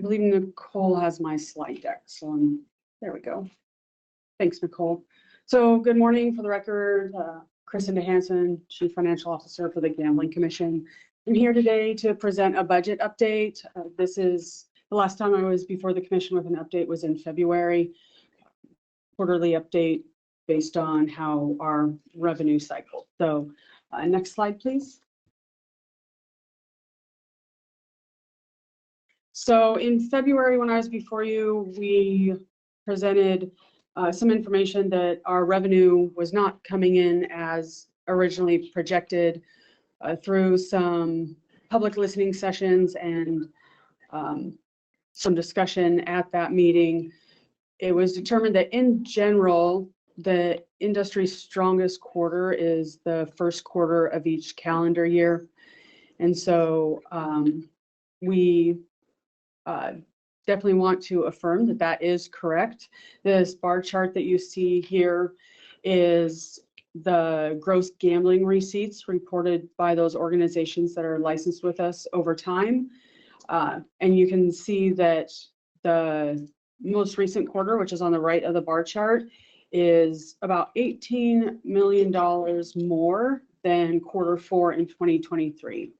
I believe Nicole has my slide deck, so there we go. Thanks, Nicole. So good morning. For the record, Kriscinda Hansen, Chief Financial Officer for the Gambling Commission. I'm here today to present a budget update. This is the last time I was before the commission with an update was in February. Quarterly update based on how our revenue cycle. So next slide, please. So in February, when I was before you, we presented some information that our revenue was not coming in as originally projected through some public listening sessions and some discussion at that meeting. It was determined that in general, the industry's strongest quarter is the first quarter of each calendar year. And so we definitely want to affirm that that is correct. This bar chart that you see here is the gross gambling receipts reported by those organizations that are licensed with us over time. And you can see that the most recent quarter, which is on the right of the bar chart, is about $18 million more than quarter 4 in 2023.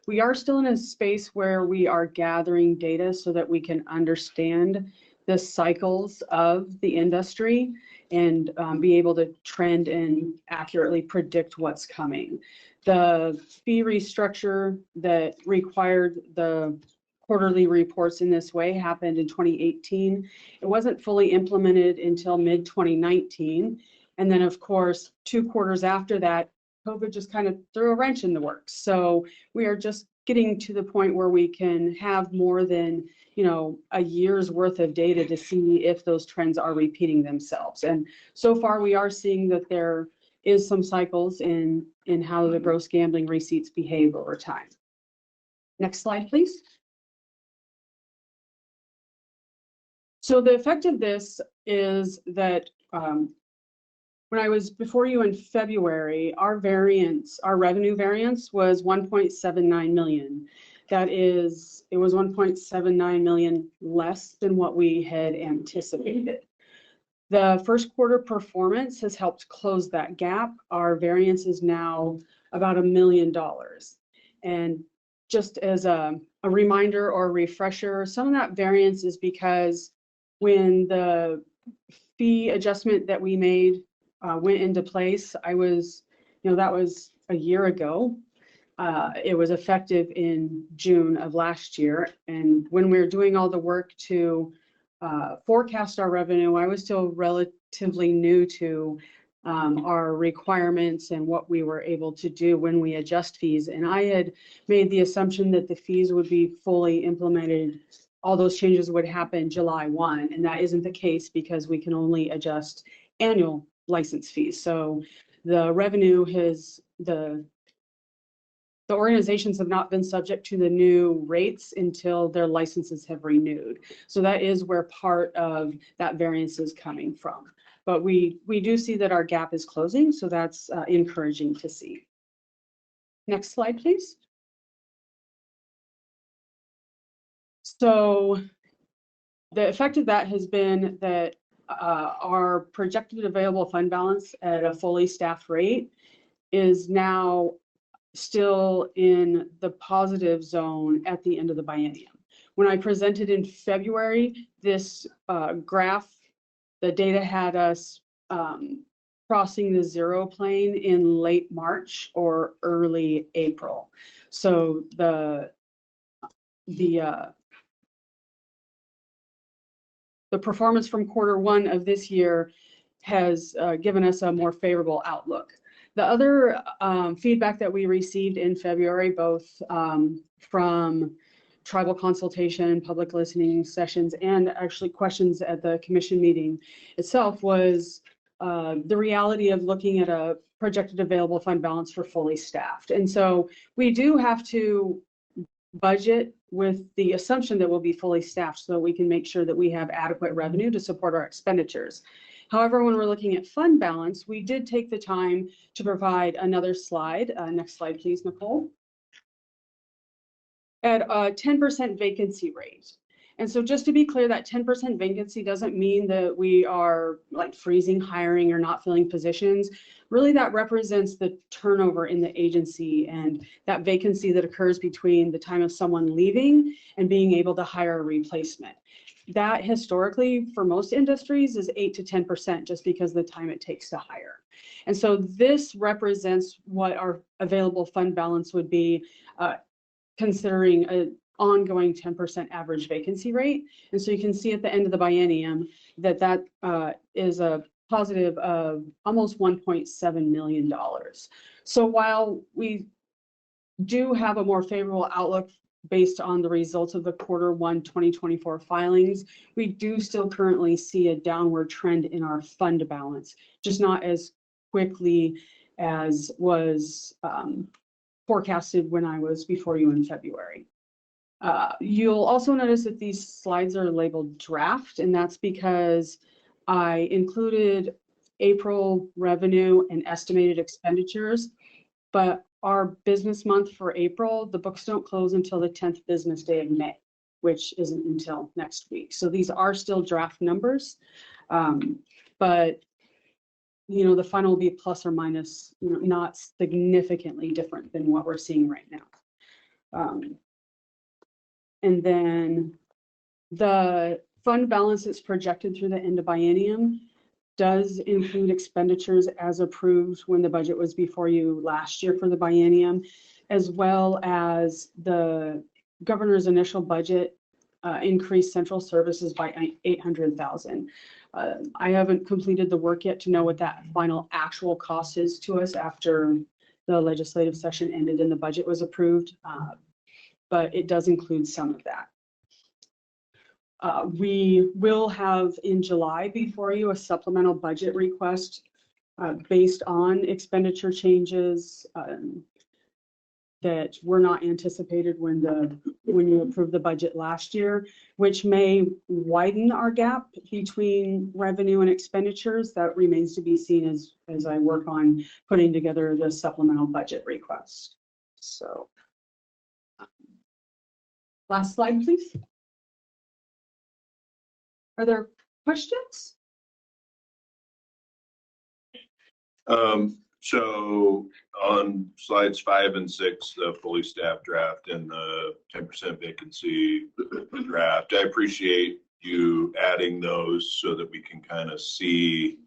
We are still in a space where we are gathering data so that we can understand the cycles of the industry and be able to trend and accurately predict what's coming. The fee restructure that required the quarterly reports in this way happened in 2018. It wasn't fully implemented until mid-2019. And then, of course, 2 quarters after that, COVID just kind of threw a wrench in the works. So we are just getting to the point where we can have more than, a year's worth of data to see if those trends are repeating themselves. And so far we are seeing that there is some cycles in how the gross gambling receipts behave over time. Next slide, please. So the effect of this is that when I was before you in February, our revenue variance was 1.79 million. It was 1.79 million less than what we had anticipated. The first quarter performance has helped close that gap. Our variance is now about $1 million. And just as a reminder or refresher, some of that variance is because when the fee adjustment that we made went into place, that was a year ago. It was effective in June of last year. And when we were doing all the work to forecast our revenue, I was still relatively new to our requirements and what we were able to do when we adjust fees. And I had made the assumption that the fees would be fully implemented. All those changes would happen July 1, and that isn't the case because we can only adjust annual license fees. So the revenue the organizations have not been subject to the new rates until their licenses have renewed. So that is where part of that variance is coming from. But we do see that our gap is closing, so that's encouraging to see. Next slide, please. So the effect of that has been that our projected available fund balance at a fully staffed rate is now still in the positive zone at the end of the biennium. When I presented in February, this graph, the data had us crossing the zero plane in late March or early April. So the performance from quarter 1 of this year has given us a more favorable outlook. The other feedback that we received in February, both from tribal consultation, public listening sessions, and actually questions at the commission meeting itself, was the reality of looking at a projected available fund balance for fully staffed. And so we do have to budget with the assumption that we'll be fully staffed so that we can make sure that we have adequate revenue to support our expenditures. However, when we're looking at fund balance, we did take the time to provide another slide. Next slide, please, Nicole. At a 10% vacancy rate. And so just to be clear, that 10% vacancy doesn't mean that we are like freezing hiring or not filling positions. Really, that represents the turnover in the agency and that vacancy that occurs between the time of someone leaving and being able to hire a replacement. That historically for most industries is 8 to 10% just because of the time it takes to hire. And so this represents what our available fund balance would be, considering an ongoing 10% average vacancy rate. And so you can see at the end of the biennium that is a positive of almost $1.7 million. So while we do have a more favorable outlook based on the results of the Q1 2024 filings, we do still currently see a downward trend in our fund balance, just not as quickly as was forecasted when I was before you in February. You'll also notice that these slides are labeled draft, and that's because I included April revenue and estimated expenditures, but our business month for April, the books don't close until the 10th business day of May, which isn't until next week. So these are still draft numbers, but the final will be plus or minus, not significantly different than what we're seeing right now. And then the fund balance that's projected through the end of biennium does include expenditures as approved when the budget was before you last year for the biennium, as well as the governor's initial budget increased central services by $800,000. I haven't completed the work yet to know what that final actual cost is to us after the legislative session ended and the budget was approved, but it does include some of that. We will have in July before you a supplemental budget request based on expenditure changes that were not anticipated when you approved the budget last year, which may widen our gap between revenue and expenditures. That remains to be seen as I work on putting together the supplemental budget request. So, last slide, please. Are there questions? So on slides 5 and 6, the fully staffed draft and the 10% vacancy draft, I appreciate you adding those so that we can kind of see,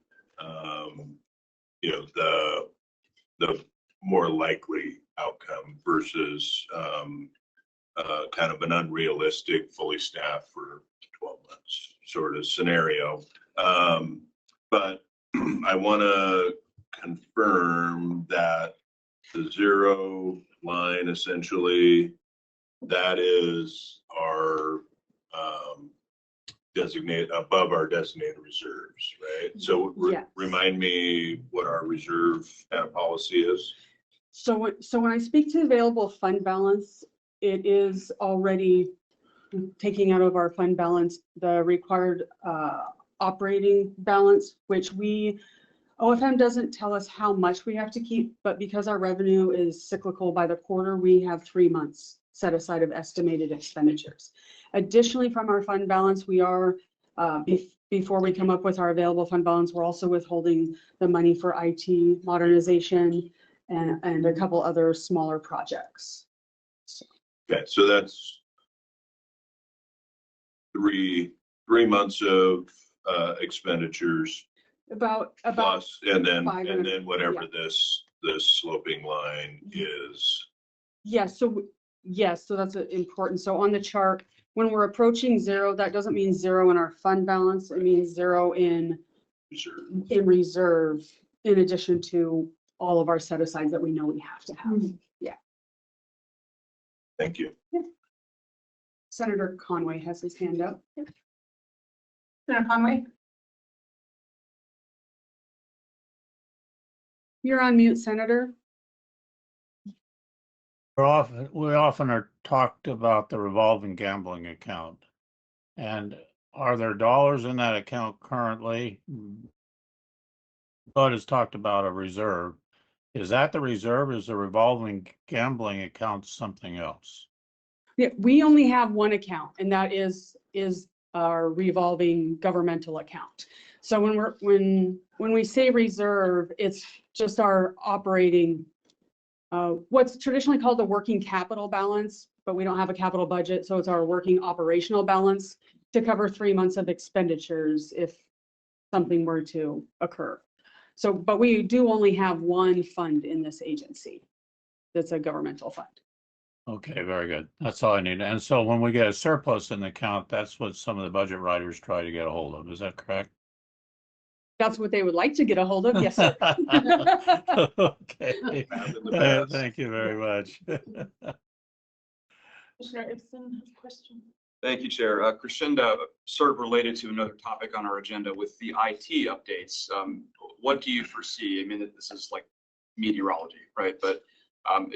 the more likely outcome versus kind of an unrealistic fully staffed for 12 months sort of scenario. But I want to confirm that the 0 line, essentially, that is our designated above our designated reserves, right? So Yes. Remind me what our reserve policy is. So when I speak to available fund balance, it is already taking out of our fund balance the required operating balance, which OFM doesn't tell us how much we have to keep, but because our revenue is cyclical by the quarter, we have 3 months set aside of estimated expenditures. Additionally, from our fund balance, we are, before we come up with our available fund balance, we're also withholding the money for IT modernization and a couple other smaller projects. Okay, so that's three months of expenditures about plus, and then whatever yeah. this sloping line is. Yes, so that's important. So on the chart, when we're approaching 0, that doesn't mean 0 in our fund balance. It means 0 in reserve, in addition to all of our set asides that we know we have to have. Mm-hmm. Yeah. Thank you. Yeah. Senator Conway has his hand up. Yeah. Senator Conway. You're on mute, Senator. We often are talked about the revolving gambling account. And are there dollars in that account currently? Bud has talked about a reserve. Is that the reserve? Is the revolving gambling account something else? Yeah, we only have one account, and that is is our revolving governmental account. So when we say reserve, it's just our operating, what's traditionally called the working capital balance, but we don't have a capital budget, so it's our working operational balance to cover 3 months of expenditures if something were to occur. So, but we do only have one fund in this agency that's a governmental fund. Okay, very good. That's all I need. And so when we get a surplus in the account, that's what some of the budget writers try to get a hold of. Is that correct? That's what they would like to get a hold of, yes, sir. Okay. Thank you very much. Commissioner Ibsen has a question. Thank you, Chair. Kriscinda, sort of related to another topic on our agenda with the IT updates. What do you foresee? I mean, this is like meteorology, right? But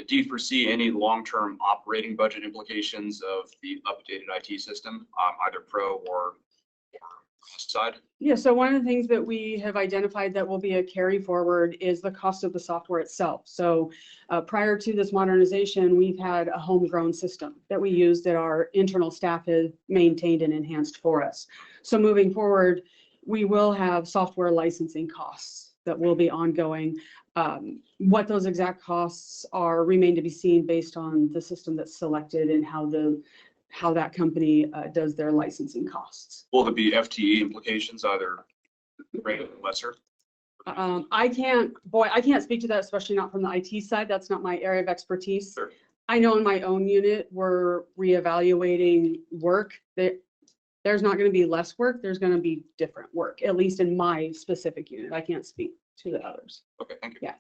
do you foresee any long-term operating budget implications of the updated IT system, either pro or cost side? Yeah, so one of the things that we have identified that will be a carry forward is the cost of the software itself. So prior to this modernization, we've had a homegrown system that we used that our internal staff has maintained and enhanced for us. So moving forward, we will have software licensing costs that will be ongoing. What those exact costs are remain to be seen based on the system that's selected and how that company does their licensing costs. Will there be FTE implications, either greater or lesser? I can't speak to that, especially not from the IT side. That's not my area of expertise. Sure. I know in my own unit, we're reevaluating work. There's not going to be less work. There's going to be different work, at least in my specific unit. I can't speak to the others. Okay, thank you. Yeah.